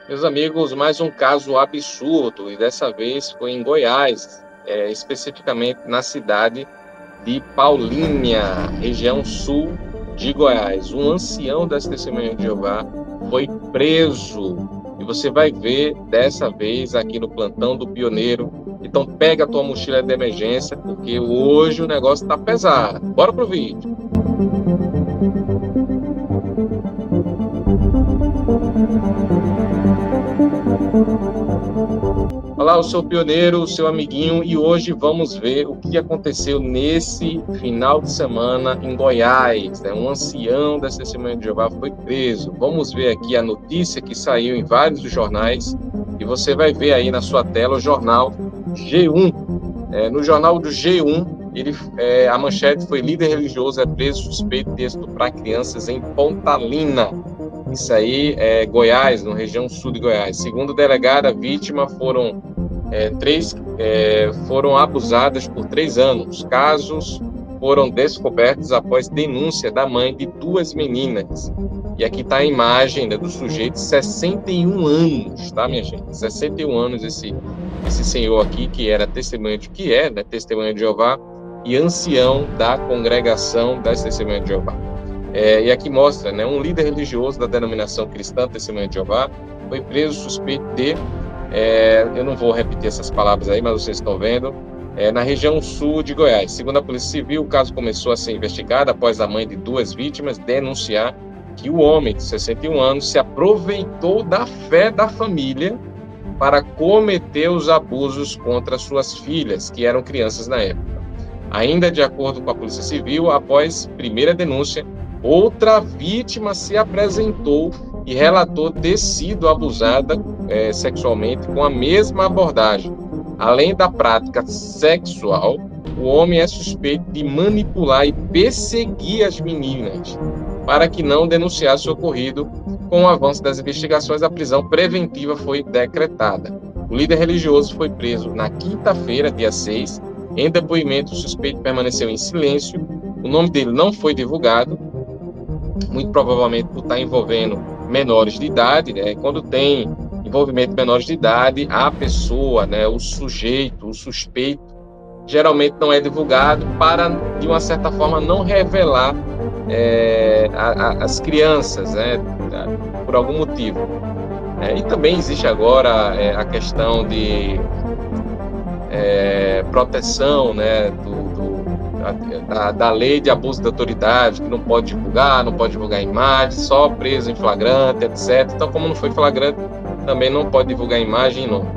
Meus amigos, mais um caso absurdo, e dessa vez foi em Goiás, especificamente na cidade de Paulínia, região sul de Goiás. Um ancião das Testemunhas de Jeová foi preso, e você vai ver dessa vez aqui no plantão do Pioneiro. Então pega a tua mochila de emergência, porque hoje o negócio está pesado. Bora pro vídeo. Olá, eu sou o Pioneiro, o seu amiguinho, e hoje vamos ver o que aconteceu nesse final de semana em Goiás. Um ancião da Testemunha de Jeová foi preso. Vamos ver aqui a notícia que saiu em vários dos jornais, e você vai ver aí na sua tela o jornal G1. No jornal do G1, a manchete foi: líder religioso é preso suspeito de estuprar crianças em Pontalina. Isso aí é Goiás, na região sul de Goiás. Segundo o delegado, a vítima foram abusadas por 3 anos. Casos foram descobertos após denúncia da mãe de 2 meninas. E aqui está a imagem, né, do sujeito, 61 anos, tá, minha gente? 61 anos esse senhor aqui, que era testemunha testemunha de Jeová e ancião da congregação das Testemunhas de Jeová. E aqui mostra, né, um líder religioso da denominação cristã Testemunha de Jeová foi preso suspeito de, eu não vou repetir essas palavras aí, mas vocês estão vendo, na região sul de Goiás. Segundo a Polícia Civil, o caso começou a ser investigado após a mãe de 2 vítimas denunciar que o homem de 61 anos se aproveitou da fé da família para cometer os abusos contra suas filhas, que eram crianças na época. Ainda de acordo com a Polícia Civil, após primeira denúncia, outra vítima se apresentou e relatou ter sido abusada sexualmente com a mesma abordagem. Além da prática sexual, o homem é suspeito de manipular e perseguir as meninas para que não denunciasse o ocorrido. Com o avanço das investigações, a prisão preventiva foi decretada. O líder religioso foi preso na quinta-feira, dia 6. Em depoimento, o suspeito permaneceu em silêncio. O nome dele não foi divulgado, muito provavelmente por estar envolvendo menores de idade, né? Quando tem envolvimento de menores de idade, a pessoa, né, o sujeito, o suspeito, geralmente não é divulgado para, de uma certa forma, não revelar as crianças, né, por algum motivo. E também existe agora a questão de proteção, né, da lei de abuso de autoridade, que não pode divulgar imagem, só preso em flagrante, etc. Então, como não foi flagrante, também não pode divulgar imagem e nome.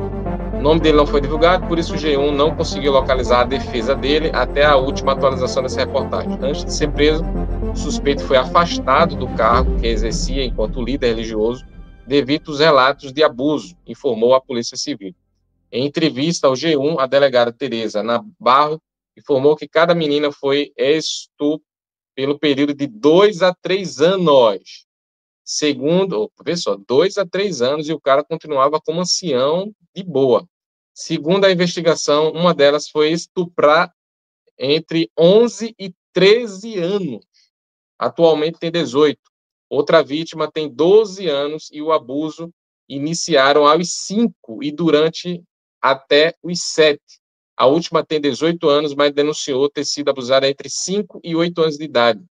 O nome dele não foi divulgado, por isso o G1 não conseguiu localizar a defesa dele até a última atualização dessa reportagem. Antes de ser preso, o suspeito foi afastado do cargo que exercia enquanto líder religioso devido aos relatos de abuso, informou a Polícia Civil. Em entrevista ao G1, a delegada Tereza Nabarro informou que cada menina foi estuprada pelo período de 2 a 3 anos. Segundo, vê só, 2 a 3 anos, e o cara continuava como ancião de boa. Segundo a investigação, uma delas foi estuprar entre 11 e 13 anos. Atualmente tem 18. Outra vítima tem 12 anos e o abuso iniciaram aos 5 e durante até os 7. A última tem 18 anos, mas denunciou ter sido abusada entre 5 e 8 anos de idade.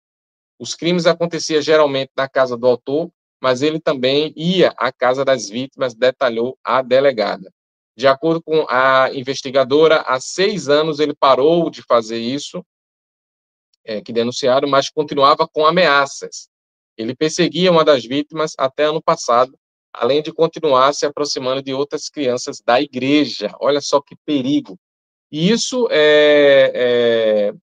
Os crimes aconteciam geralmente na casa do autor, mas ele também ia à casa das vítimas, detalhou a delegada. De acordo com a investigadora, há 6 anos ele parou de fazer isso, que denunciaram, mas continuava com ameaças. Ele perseguia uma das vítimas até ano passado, além de continuar se aproximando de outras crianças da igreja. Olha só que perigo. E isso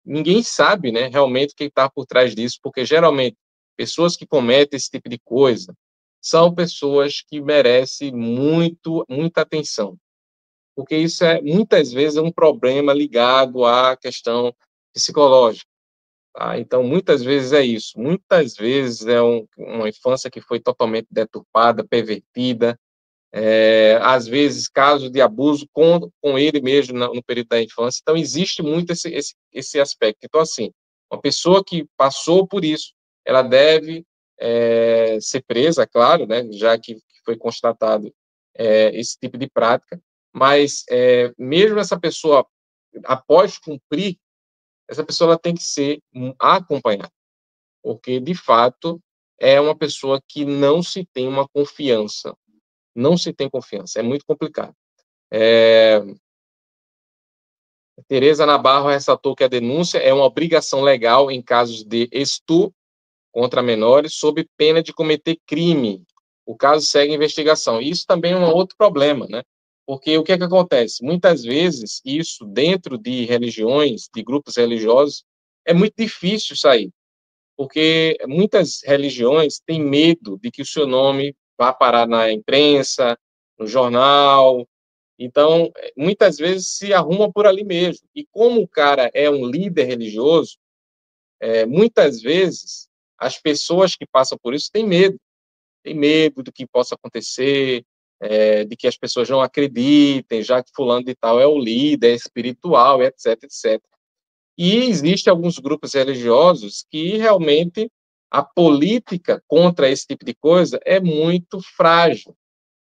ninguém sabe, né, realmente o que está por trás disso, porque geralmente pessoas que cometem esse tipo de coisa são pessoas que merecem muita atenção, porque isso muitas vezes um problema ligado à questão psicológica. Tá? Então, muitas vezes é isso. Muitas vezes é uma infância que foi totalmente deturpada, pervertida, às vezes casos de abuso com ele mesmo no período da infância. Então, existe muito esse aspecto. Então, assim, uma pessoa que passou por isso, ela deve ser presa, claro, né, já que foi constatado esse tipo de prática, mas mesmo essa pessoa, após cumprir, essa pessoa ela tem que ser acompanhada, porque, de fato, é uma pessoa que não se tem uma confiança, não se tem confiança, é muito complicado. Tereza Nabarro ressaltou que a denúncia é uma obrigação legal em casos de estupro contra menores, sob pena de cometer crime. O caso segue investigação. Isso também é um outro problema, né? Porque o que é que acontece? Muitas vezes, isso dentro de religiões, de grupos religiosos, é muito difícil sair, porque muitas religiões têm medo de que o seu nome vá parar na imprensa, no jornal. Então, muitas vezes se arruma por ali mesmo. E como o cara é um líder religioso, muitas vezes as pessoas que passam por isso têm medo do que possa acontecer, de que as pessoas não acreditem, já que fulano de tal é o líder espiritual, etc, etc. E existem alguns grupos religiosos que realmente a política contra esse tipo de coisa é muito frágil.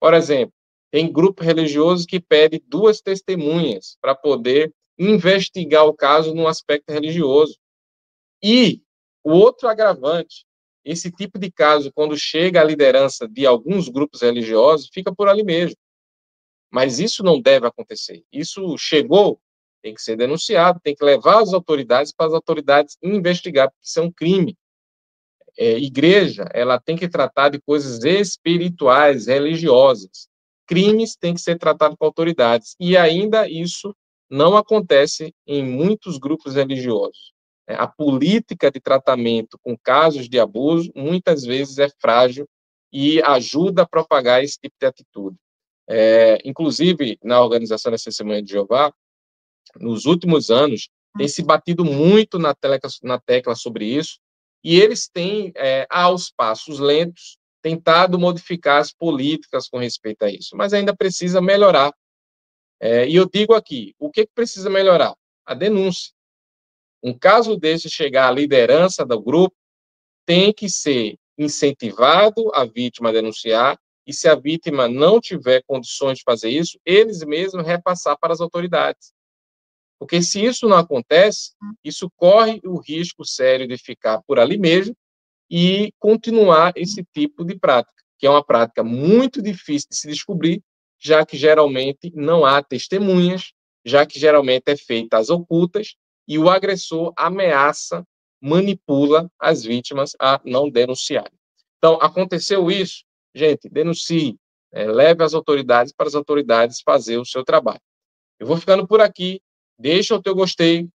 Por exemplo, tem grupo religioso que pede 2 testemunhas para poder investigar o caso no aspecto religioso. E o outro agravante, esse tipo de caso, quando chega à liderança de alguns grupos religiosos, fica por ali mesmo. Mas isso não deve acontecer. Isso chegou, tem que ser denunciado, tem que levar as autoridades para as autoridades investigar, porque isso é um crime. Igreja, ela tem que tratar de coisas espirituais, religiosas. Crimes têm que ser tratados com autoridades. E ainda isso não acontece em muitos grupos religiosos. A política de tratamento com casos de abuso muitas vezes é frágil e ajuda a propagar esse tipo de atitude. Inclusive, na Organização da Testemunha de Jeová, nos últimos anos, tem se batido muito na tecla sobre isso, e eles têm, aos passos lentos, tentado modificar as políticas com respeito a isso, mas ainda precisa melhorar. E eu digo aqui, o que precisa melhorar? A denúncia. Um caso desse chegar à liderança do grupo, tem que ser incentivado a vítima a denunciar, e se a vítima não tiver condições de fazer isso, eles mesmos repassar para as autoridades. Porque se isso não acontece, isso corre o risco sério de ficar por ali mesmo e continuar esse tipo de prática, que é uma prática muito difícil de se descobrir, já que geralmente não há testemunhas, já que geralmente é feita às ocultas e o agressor ameaça, manipula as vítimas a não denunciarem. Então, aconteceu isso, gente, denuncie, leve às autoridades para as autoridades fazer o seu trabalho. Eu vou ficando por aqui. Deixa o teu gostei,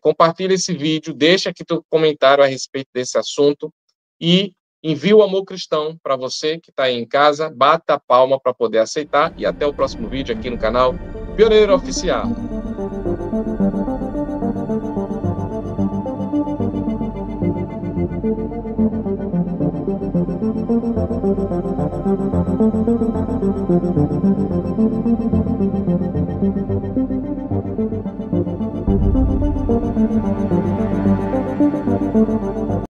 compartilha esse vídeo, deixa aqui teu comentário a respeito desse assunto e envia o amor cristão para você que está aí em casa, bata a palma para poder aceitar e até o próximo vídeo aqui no canal Pioneiro Oficial.